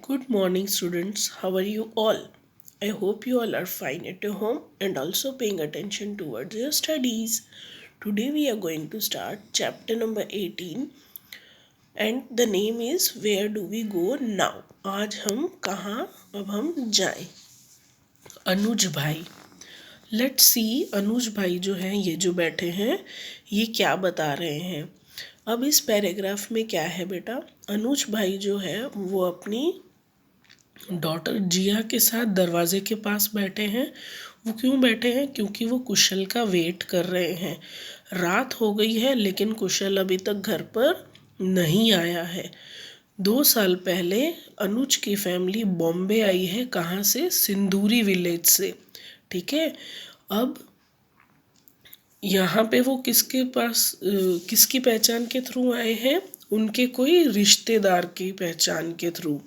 Good morning, students. How are you all? I hope you all are fine at your home and also paying attention towards your studies. Today we are going to start chapter number 18 and the name is Where Do We Go Now? आज हम कहाँ अब हम जाएं? अनुज भाई, let's see अनुज भाई जो हैं ये जो बैठे हैं ये क्या बता रहे हैं। अब इस पैराग्राफ में क्या है बेटा, अनुज भाई जो है वो अपनी डॉटर जिया के साथ दरवाजे के पास बैठे हैं। वो क्यों बैठे हैं? क्योंकि वो कुशल का वेट कर रहे हैं। रात हो गई है लेकिन कुशल अभी तक घर पर नहीं आया है। 2 साल पहले अनुज की फैमिली बॉम्बे आई है। कहाँ से? सिंदूरी विलेज से। ठीक है। अब यहाँ पे वो किसके पास किसकी पहचान के थ्रू आए हैं? उनके कोई रिश्तेदार की पहचान के थ्रू।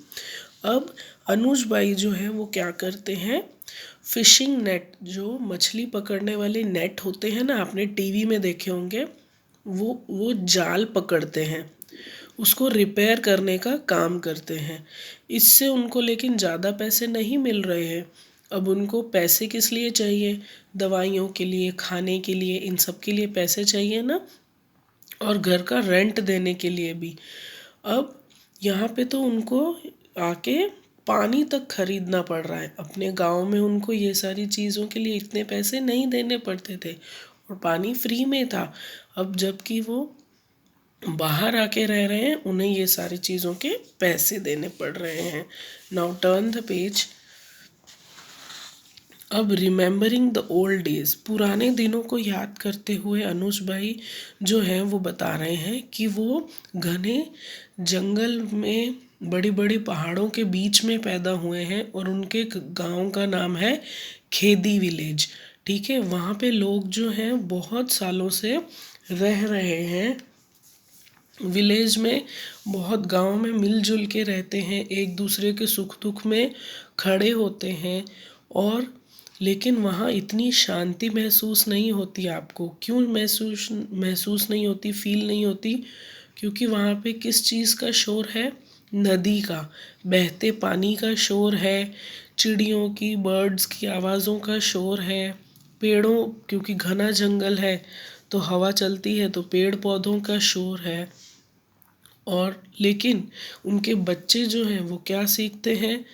अब अनुज भाई जो है वो क्या करते हैं, फिशिंग नेट, जो मछली पकड़ने वाले नेट होते हैं ना, आपने टीवी में देखे होंगे, वो जाल पकड़ते हैं, उसको रिपेयर करने का काम करते हैं। इससे उनको लेकिन ज़्यादा पैसे नहीं मिल रहे हैं। अब उनको पैसे किस लिए चाहिए? दवाइयों के लिए, खाने के लिए, इन सब के लिए पैसे चाहिए ना, और घर का रेंट देने के लिए भी। अब यहाँ पे तो उनको आके पानी तक खरीदना पड़ रहा है। अपने गांव में उनको ये सारी चीज़ों के लिए इतने पैसे नहीं देने पड़ते थे और पानी फ्री में था। अब जबकि वो बाहर आके रह रहे हैं, उन्हें ये सारी चीज़ों के पैसे देने पड़ रहे हैं। Now turn the page. अब रिमेंबरिंग द ओल्ड डेज, पुराने दिनों को याद करते हुए अनुज भाई जो हैं वो बता रहे हैं कि वो घने जंगल में, बड़ी बड़ी पहाड़ों के बीच में पैदा हुए हैं और उनके गांव का नाम है खेदी विलेज। ठीक है। वहाँ पे लोग जो हैं बहुत सालों से रह रहे हैं। विलेज में बहुत, गांव में मिलजुल के रहते हैं, एक दूसरे के सुख दुख में खड़े होते हैं। और लेकिन वहाँ इतनी शांति महसूस नहीं होती आपको। क्यों महसूस नहीं होती, फील नहीं होती? क्योंकि वहाँ पे किस चीज़ का शोर है? नदी का, बहते पानी का शोर है, चिड़ियों की, बर्ड्स की आवाज़ों का शोर है, पेड़ों, क्योंकि घना जंगल है तो हवा चलती है तो पेड़ पौधों का शोर है। और लेकिन उनके बच्चे जो हैं वो क्या सीखते हैं?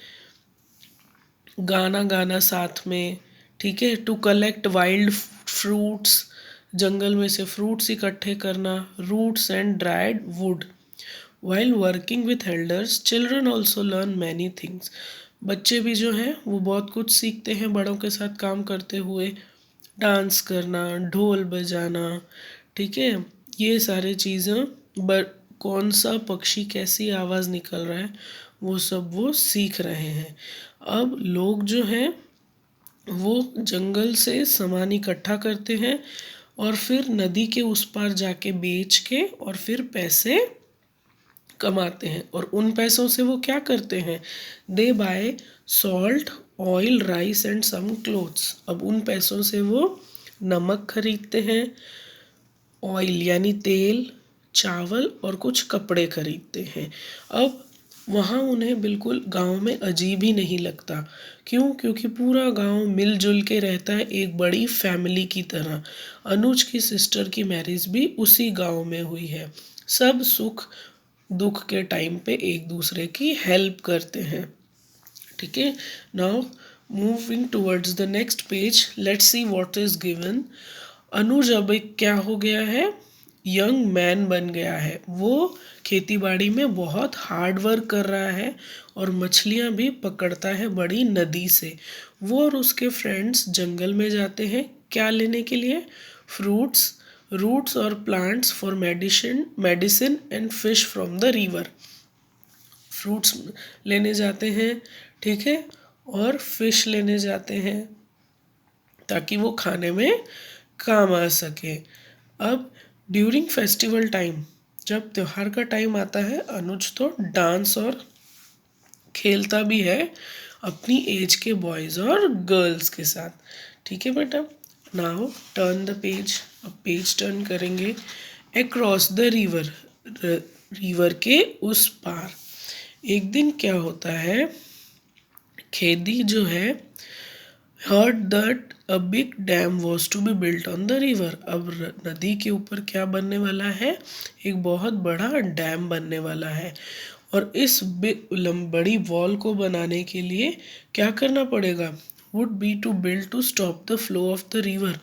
गाना गाना साथ में। ठीक है। टू कलेक्ट वाइल्ड फ्रूट्स, जंगल में से फ्रूट्स इकट्ठे करना, roots and dried wood. While working with elders children also learn many things. बच्चे भी जो हैं वो बहुत कुछ सीखते हैं बड़ों के साथ काम करते हुए। डांस करना, ढोल बजाना, ठीक है, ये सारी चीज़ें, कौन सा पक्षी कैसी आवाज़ निकल रहा है, वो सब वो सीख रहे हैं। अब लोग जो हैं वो जंगल से सामान इकट्ठा करते हैं और फिर नदी के उस पार जाके बेच के और फिर पैसे कमाते हैं। और उन पैसों से वो क्या करते हैं? They buy salt, oil, rice and some clothes. अब उन पैसों से वो नमक खरीदते हैं, ऑयल यानी तेल, चावल और कुछ कपड़े खरीदते हैं। अब वहाँ उन्हें बिल्कुल गांव में अजीब ही नहीं लगता। क्यों? क्योंकि पूरा गांव मिलजुल के रहता है एक बड़ी फैमिली की तरह। अनुज की सिस्टर की मैरिज भी उसी गांव में हुई है। सब सुख दुख के टाइम पे एक दूसरे की हेल्प करते हैं। ठीक है। Now moving towards the next page, let's see what is given. Anuj अब एक क्या हो गया है? यंग मैन बन गया है। वो खेती बाड़ी में बहुत हार्ड वर्क कर रहा है और मछलियाँ भी पकड़ता है बड़ी नदी से। वो और उसके फ्रेंड्स जंगल में जाते हैं क्या लेने के लिए? फ्रूट्स, रूट्स और plants for medicine and fish from the river. Fruits लेने जाते हैं, ठीक है, और फिश लेने जाते हैं ताकि वो खाने में काम आ सके। अब ड्यूरिंग फेस्टिवल टाइम, जब त्योहार का टाइम आता है, अनुज तो डांस और खेलता भी है अपनी एज के बॉयज़ और गर्ल्स के साथ। ठीक है बेटा। Now turn the page. अब पेज टर्न करेंगे। अक्रॉस द रिवर, रिवर के उस पार। एक दिन क्या होता है, खेदी जो है heard that a big dam was to be built on the river। अब नदी के ऊपर क्या बनने वाला है, एक बहुत बड़ा डैम बनने वाला है। और इस बड़ी वॉल को बनाने के लिए क्या करना पड़ेगा, would be to build to stop the flow of the river.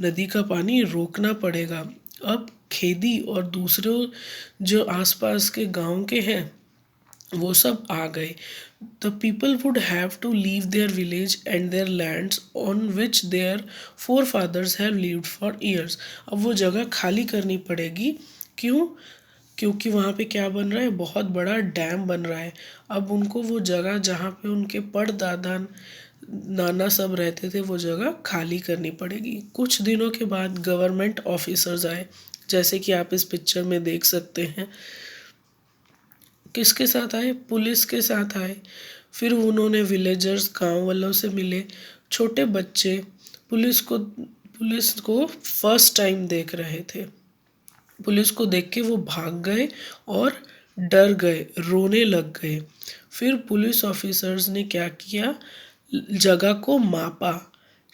नदी का पानी रोकना पड़ेगा। अब खेदी और दूसरे जो आसपास के गांव के हैं वो सब आ गए। The people would have to leave their village and their lands on which their forefathers have lived for years. अब वो जगह खाली करनी पड़ेगी। क्यों? क्योंकि वहाँ पे क्या बन रहा है, बहुत बड़ा डैम बन रहा है। अब उनको वो जगह जहाँ पे उनके परदादा नाना सब रहते थे वो जगह खाली करनी पड़ेगी। कुछ दिनों के बाद गवर्नमेंट ऑफिसर्स आए, जैसे कि आप इस पिक्चर में देख सकते हैं। किसके साथ आए, पुलिस के साथ आए। फिर उन्होंने विलेजर्स गांव वालों से मिले। छोटे बच्चे पुलिस को फर्स्ट टाइम देख रहे थे। पुलिस को देख के वो भाग गए और डर गए, रोने लग गए। फिर पुलिस ऑफिसर्स ने क्या किया, जगह को मापा।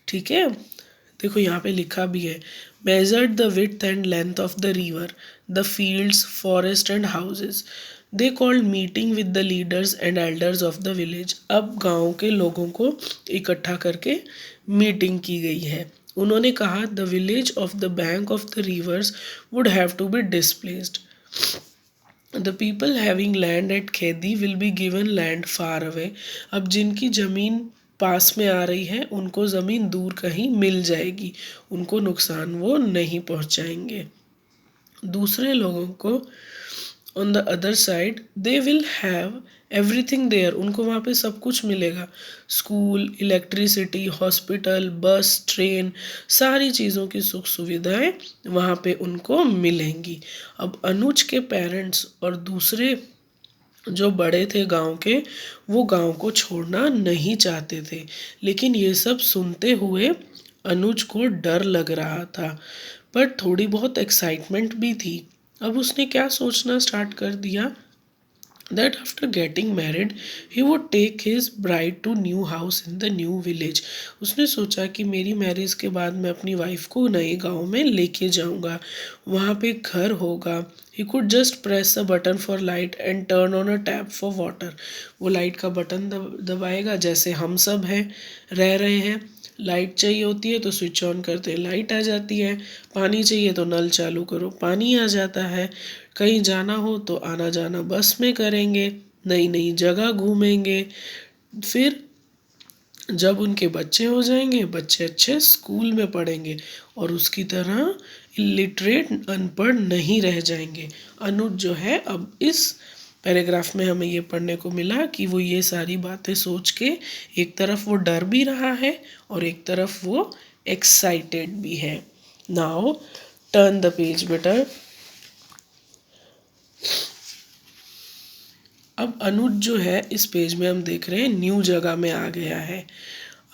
ठीक है, देखो यहाँ पे लिखा भी है, measured the width and length of the river, the fields, forest and houses. They called meeting with the leaders and elders of the village. अब गांव के लोगों को इकट्ठा करके मीटिंग की गई है। उन्होंने कहा the village of the bank of the rivers would have to be displaced. The people having land at Khedi will be given land far away. अब जिनकी ज़मीन पास में आ रही है उनको ज़मीन दूर कहीं मिल जाएगी, उनको नुकसान वो नहीं पहुंचाएंगे। दूसरे लोगों को on the other side they will have everything there, उनको वहाँ पे सब कुछ मिलेगा। School, electricity, hospital, bus, train, सारी चीज़ों की सुख सुविधाएं वहाँ पे उनको मिलेंगी। अब अनुज के पेरेंट्स और दूसरे जो बड़े थे गांव के, वो गांव को छोड़ना नहीं चाहते थे। लेकिन ये सब सुनते हुए अनुज को डर लग रहा था, पर थोड़ी बहुत एक्साइटमेंट भी थी। अब उसने क्या सोचना स्टार्ट कर दिया, that after getting married he would take his bride to new house in the new village। उसने सोचा कि मेरी मैरिज के बाद मैं अपनी वाइफ को नए गांव में लेके जाऊंगा, वहाँ पे घर होगा। he could just press a button for light and turn on a tap for water। वो लाइट का बटन दबाएगा, जैसे हम सब हैं रह रहे हैं। लाइट चाहिए होती है तो स्विच ऑन करते हैं, लाइट आ जाती है। पानी चाहिए तो नल चालू करो, पानी आ जाता है। कहीं जाना हो तो आना जाना बस में करेंगे, नई नई जगह घूमेंगे। फिर जब उनके बच्चे हो जाएंगे, बच्चे अच्छे स्कूल में पढ़ेंगे और उसकी तरह इलिटरेट, अनपढ़ नहीं रह जाएंगे। अनुज जो है, अब इस पैराग्राफ में हमें ये पढ़ने को मिला कि वो ये सारी बातें सोच के एक तरफ वो डर भी रहा है और एक तरफ वो एक्साइटेड भी है। नाउ टर्न द पेज बेटा। अब अनुज जो है इस पेज में हम देख रहे हैं न्यू जगह में आ गया है।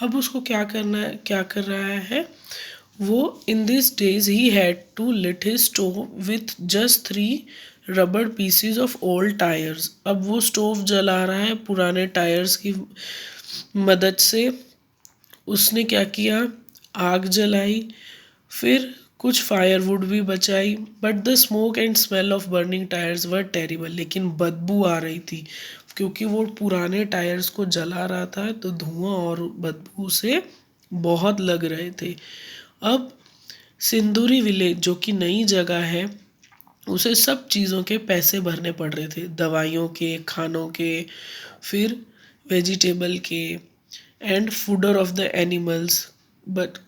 अब उसको क्या करना है, क्या कर रहा है वो, in this days he had to lit his stove with just 3 rubber PCs of old tyres. अब वो स्टोव जला रहा है पुराने टायर्स की मदद से। उसने क्या किया, आग जलाई, फिर कुछ फायरवुड भी बचाई। But the smoke and smell of burning tyres were terrible. लेकिन बदबू आ रही थी, क्योंकि वो पुराने टायर्स को जला रहा था तो धुआं और बदबू से बहुत लग रहे थे। अब सिंदूरी विलेज जो कि नई जगह है, उसे सब चीज़ों के पैसे भरने पड़ रहे थे, दवाइयों के, खानों के, फिर वेजिटेबल के, and fodder of the animals. But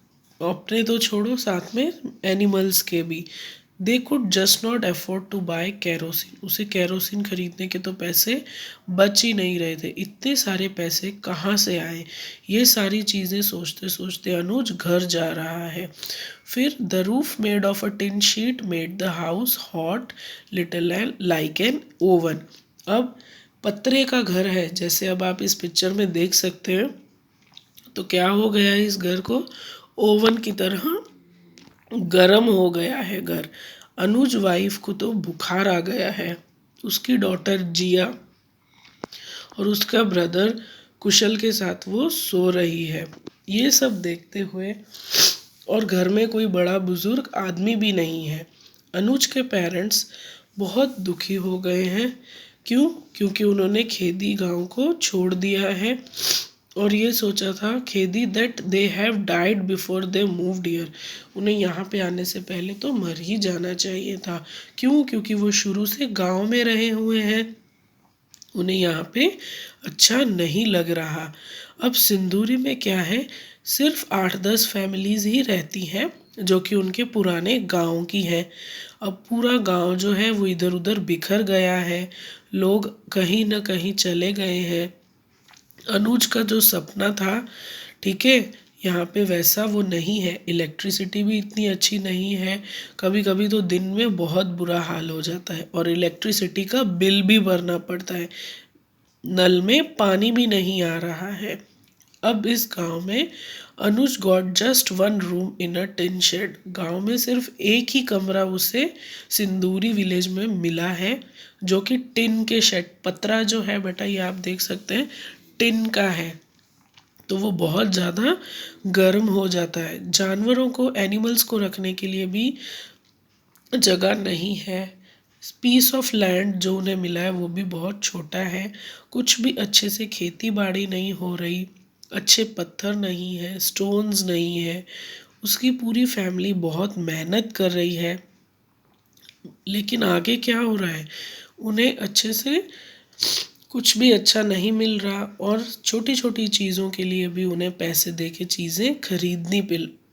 अपने तो छोड़ो, साथ में एनिमल्स के भी। They could just not afford to buy kerosene. उसे कैरोसिन खरीदने के तो पैसे बच ही नहीं रहे थे। इतने सारे पैसे कहाँ से आए, ये सारी चीज़ें सोचते सोचते अनुज घर जा रहा है। फिर the roof made of a tin sheet made the house hot little and like an oven. अब पत्रे का घर है, जैसे अब आप इस पिक्चर में देख सकते हैं। तो क्या हो गया है, इस घर को ओवन की तरह गरम हो गया है घर। अनुज वाइफ को तो बुखार आ गया है। उसकी डॉटर जिया और उसका ब्रदर कुशल के साथ वो सो रही है। ये सब देखते हुए, और घर में कोई बड़ा बुजुर्ग आदमी भी नहीं है। अनुज के पेरेंट्स बहुत दुखी हो गए हैं। क्यों? क्योंकि उन्होंने खेदी गांव को छोड़ दिया है और ये सोचा था Khedi that they have died before they moved here. उन्हें यहाँ पे आने से पहले तो मर ही जाना चाहिए था। क्यों? क्योंकि वो शुरू से गांव में रहे हुए हैं, उन्हें यहाँ पे अच्छा नहीं लग रहा। अब सिंदूरी में क्या है, सिर्फ 8-10 फैमिलीज ही रहती हैं जो कि उनके पुराने गांव की है। अब पूरा गांव जो है वो इधर उधर बिखर गया है, लोग कहीं ना कहीं चले गए हैं। अनुज का जो सपना था, ठीक है, यहाँ पे वैसा वो नहीं है। इलेक्ट्रिसिटी भी इतनी अच्छी नहीं है, कभी कभी तो दिन में बहुत बुरा हाल हो जाता है और इलेक्ट्रिसिटी का बिल भी भरना पड़ता है। नल में पानी भी नहीं आ रहा है। अब इस गांव में Anuj got just one room in a tin shed. गांव में सिर्फ एक ही कमरा उसे सिंदूरी विलेज में मिला है, जो कि टिन के शेड, पतरा जो है बेटा ये आप देख सकते हैं टिन का है। तो वो बहुत ज़्यादा गर्म हो जाता है। जानवरों को, एनिमल्स को रखने के लिए भी जगह नहीं है। पीस ऑफ लैंड जो उन्हें मिला है वो भी बहुत छोटा है। कुछ भी अच्छे से खेती बाड़ी नहीं हो रही, अच्छे पत्थर नहीं है, स्टोन्स नहीं है। उसकी पूरी फैमिली बहुत मेहनत कर रही है, लेकिन आगे क्या हो रहा है, उन्हें अच्छे से कुछ भी अच्छा नहीं मिल रहा और छोटी छोटी चीज़ों के लिए भी उन्हें पैसे दे के चीज़ें खरीदनी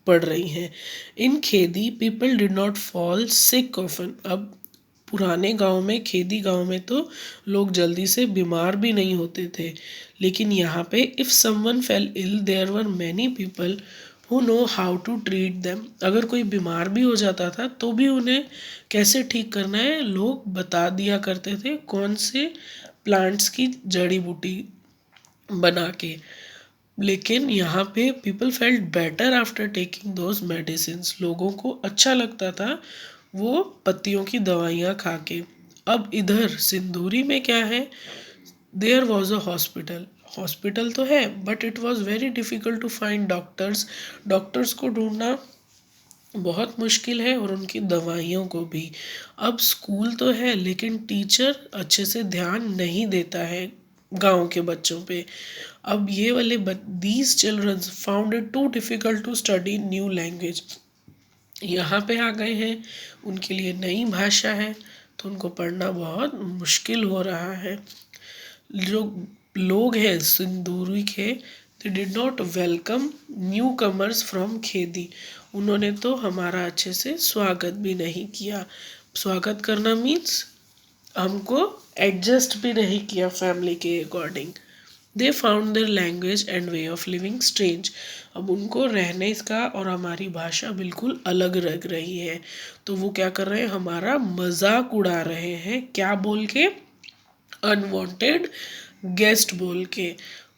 पड़ रही हैं। In Khedi people did not fall sick often. अब पुराने गांव में, खेदी गांव में तो लोग जल्दी से बीमार भी नहीं होते थे, लेकिन यहाँ पे if someone fell ill there were many people who know how to treat them. अगर कोई बीमार भी हो जाता था तो भी उन्हें कैसे ठीक करना है लोग बता दिया करते थे, कौन से प्लांट्स की जड़ी बूटी बना के। लेकिन यहाँ पे people felt better after taking those medicines. लोगों को अच्छा लगता था वो पत्तियों की दवाइयाँ खा के। अब इधर सिंदूरी में क्या है, there was a hospital. Hospital तो है but it was very difficult to find doctors. Doctors को ढूंढना बहुत मुश्किल है और उनकी दवाइयों को भी। अब स्कूल तो है लेकिन टीचर अच्छे से ध्यान नहीं देता है गांव के बच्चों पे। अब ये वाले these children found it too difficult to study new language. यहाँ पे आ गए हैं, उनके लिए नई भाषा है तो उनको पढ़ना बहुत मुश्किल हो रहा है। जो लोग हैं सिंदूरी के, they did not welcome newcomers from Khedi. उन्होंने तो हमारा अच्छे से स्वागत भी नहीं किया। स्वागत करना मीन्स हमको एडजस्ट भी नहीं किया फैमिली के according. They found their language and way of living strange. अब उनको रहने इसका और हमारी भाषा बिल्कुल अलग लग रही है, तो वो क्या कर रहे हैं, हमारा मजाक उड़ा रहे हैं। क्या बोल के? अनवांटेड गेस्ट बोल के।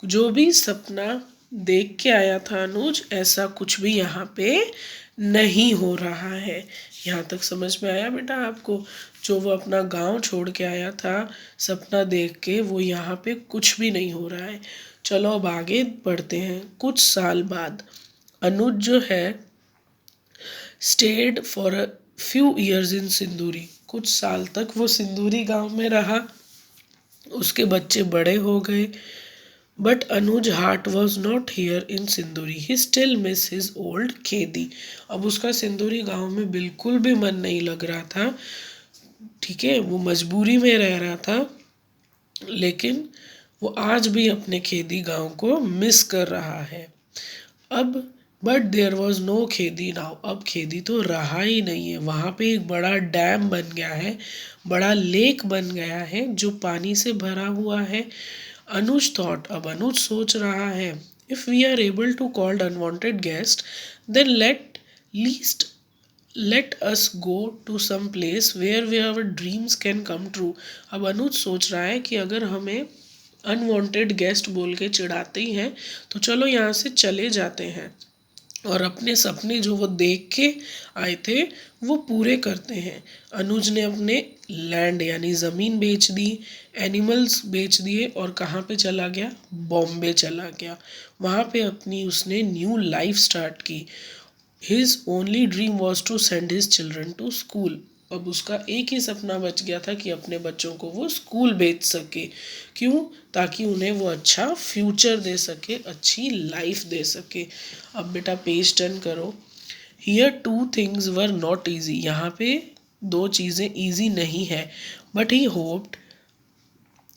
जो भी सपना देख के आया था अनुज, ऐसा कुछ भी यहाँ पे नहीं हो रहा है। यहाँ तक समझ में आया बेटा आपको? जो वो अपना गांव छोड़ के आया था सपना देख के, वो यहाँ पे कुछ भी नहीं हो रहा है। चलो अब आगे बढ़ते हैं। कुछ साल बाद अनुज जो है state for a few years in सिंदूरी। कुछ साल तक वो सिंदूरी गांव में रहा, उसके बच्चे बड़े हो गए। But Anuj heart was not here in Sinduri, he still miss his old Khedi. अब उसका सिंदूरी गांव में बिल्कुल भी मन नहीं लग रहा था, ठीक है, वो मजबूरी में रह रहा था, लेकिन वो आज भी अपने खेदी गांव को मिस कर रहा है। अब but there was no Khedi now. अब खेदी तो रहा ही नहीं है। वहाँ पे एक बड़ा डैम बन गया है, बड़ा लेक बन गया है जो पानी से भरा हुआ है। अनुज थॉट, अब अनुज सोच रहा है, if we are able to called unwanted guest then least let us go to some place where we our dreams can come true. अब अनुज सोच रहा है कि अगर हमें अनवांटेड गेस्ट बोल के चिढ़ाते ही हैं तो चलो यहाँ से चले जाते हैं। और अपने सपने जो वो देख के आए थे वो पूरे करते हैं। अनुज ने अपने लैंड यानी ज़मीन बेच दी, एनिमल्स बेच दिए और कहाँ पे चला गया, बॉम्बे चला गया। वहाँ पे अपनी उसने न्यू लाइफ स्टार्ट की। His only dream was to send his children to school. अब उसका एक ही सपना बच गया था कि अपने बच्चों को वो स्कूल भेज सके। क्यों? ताकि उन्हें वो अच्छा फ्यूचर दे सके, अच्छी लाइफ दे सके। अब बेटा पेज टर्न करो। Here two things were not easy. यहाँ पे दो चीज़ें ईजी नहीं है, but he hoped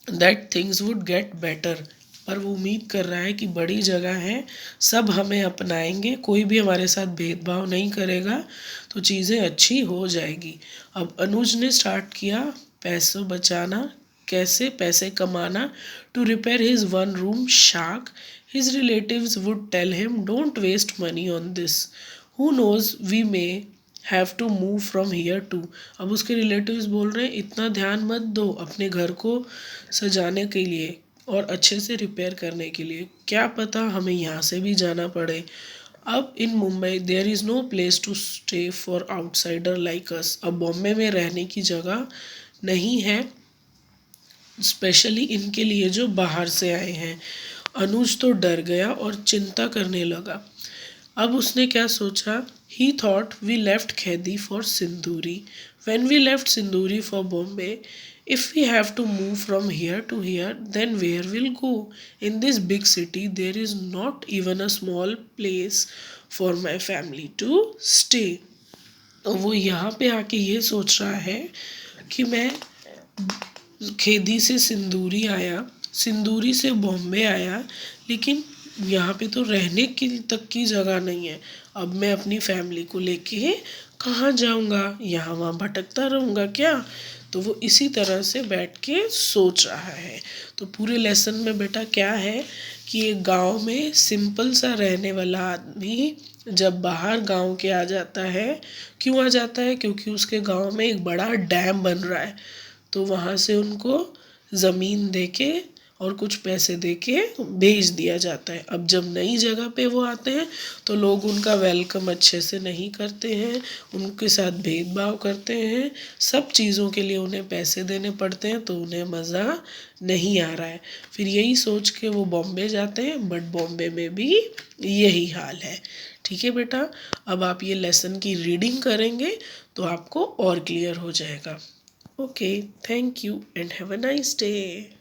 that things would get better. पर वो उम्मीद कर रहा है कि बड़ी जगह है, सब हमें अपनाएंगे, कोई भी हमारे साथ भेदभाव नहीं करेगा, तो चीज़ें अच्छी हो जाएगी। अब अनुज ने स्टार्ट किया पैसों बचाना, कैसे पैसे कमाना। To repair his one room shack his relatives would tell him don't waste money on this, who knows we may have to move from here too. अब उसके रिलेटिव्स बोल रहे हैं इतना ध्यान मत दो अपने घर को सजाने के लिए और अच्छे से रिपेयर करने के लिए, क्या पता हमें यहाँ से भी जाना पड़े। अब in Mumbai there is no place to stay for outsider like us. अब बॉम्बे में रहने की जगह नहीं है स्पेशली इनके लिए जो बाहर से आए हैं। अनुज तो डर गया और चिंता करने लगा। अब उसने क्या सोचा, he thought we left Khaidi for Sinduri, when we left Sinduri for Bombay, if we have to move from here to here then where we'll go, in this big city there is not even a small place for my family to stay। तो वो यहाँ पे आके ये सोच रहा है कि मैं खेदी से सिंदूरी आया, सिंदूरी से बॉम्बे आया, लेकिन यहाँ पे तो रहने की तक की जगह नहीं है। अब मैं अपनी फैमिली को लेके कहाँ जाऊँगा, यहाँ वहाँ भटकता रहूँगा क्या। तो वो इसी तरह से बैठ के सोच रहा है। तो पूरे लेसन में बेटा क्या है कि एक गांव में सिंपल सा रहने वाला आदमी जब बाहर गांव के आ जाता है, क्यों आ जाता है, क्योंकि उसके गांव में एक बड़ा डैम बन रहा है, तो वहाँ से उनको ज़मीन देके और कुछ पैसे देके भेज दिया जाता है। अब जब नई जगह पे वो आते हैं तो लोग उनका वेलकम अच्छे से नहीं करते हैं, उनके साथ भेदभाव करते हैं, सब चीज़ों के लिए उन्हें पैसे देने पड़ते हैं, तो उन्हें मज़ा नहीं आ रहा है। फिर यही सोच के वो बॉम्बे जाते हैं, बट बॉम्बे में भी यही हाल है। ठीक है बेटा, अब आप ये लेसन की रीडिंग करेंगे तो आपको और क्लियर हो जाएगा। Okay, thank you and have a nice day.